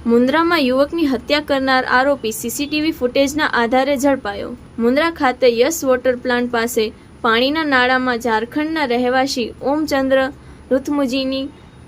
મુન્દ્રામાં યુવકની હત્યા કરનાર આરોપી સીસીટીવી ફૂટેજના આધારે ઝડપાયો। મુન્દ્રા ખાતે યસ વોટર પ્લાન્ટ પાસે પાણીના નાળામાં ઝારખંડના રહેવાસી ઓમચંદ્ર રુથમુજીની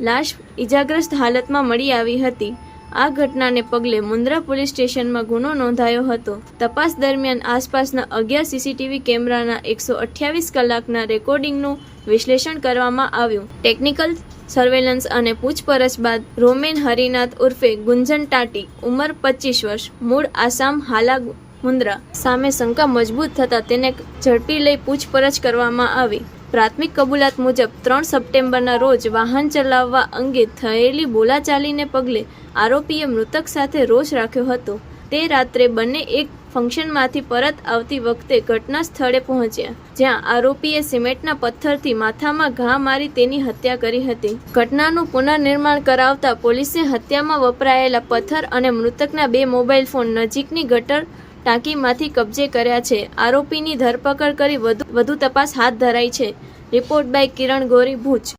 લાશ ઇજાગ્રસ્ત હાલતમાં મળી આવી હતી। આ ઘટનાને પગલે મુન્દ્રા પોલીસ સ્ટેશનમાં ગુનો નોંધાયો હતો। તપાસ દરમિયાન આસપાસના 11 સીસીટીવી કેમેરાના 128 કલાકના રેકોર્ડિંગનું વિશ્લેષણ કરવામાં આવ્યું। ટેકનિકલ સર્વેલન્સ અને પૂછપરછ બાદ રોમેન હરિનાથ ઉર્ફે ગુંજન ટાટી ઉંમર 25 વર્ષ મૂળ આસામ હાલા મુન્દ્રા સામે શંકા મજબૂત થતાં તેને ઝડપી લઈ પૂછપરછ કરવામાં આવી। પ્રાથમિક કબૂલાત મુજબ 3 સપ્ટેમ્બરના રોજ વાહન ચલાવવા અંગે થયેલી બોલાચાલીને પગલે આરોપીએ મૃતક સાથે રોષ રાખ્યો હતો। તે રાત્રે બંને એક ફંક્શનમાંથી પરત આવતી વખતે ઘટના સ્થળે પહોંચ્યા, જ્યાં આરોપીએ સિમેન્ટના પથ્થરથી માથામાં ઘા મારી તેની હત્યા કરી હતી। ઘટનાનું પુનર્નિર્માણ કરાવતા પોલીસે હત્યામાં વપરાયેલા પથ્થર અને મૃતકના 2 મોબાઈલ ફોન નજીકની ગટર ટાંકીમાંથી કબજે કર્યા છે। આરોપીની ધરપકડ કરી વધુ તપાસ હાથ ધરાઈ છે। Report by Kiran Gori, Bhuj.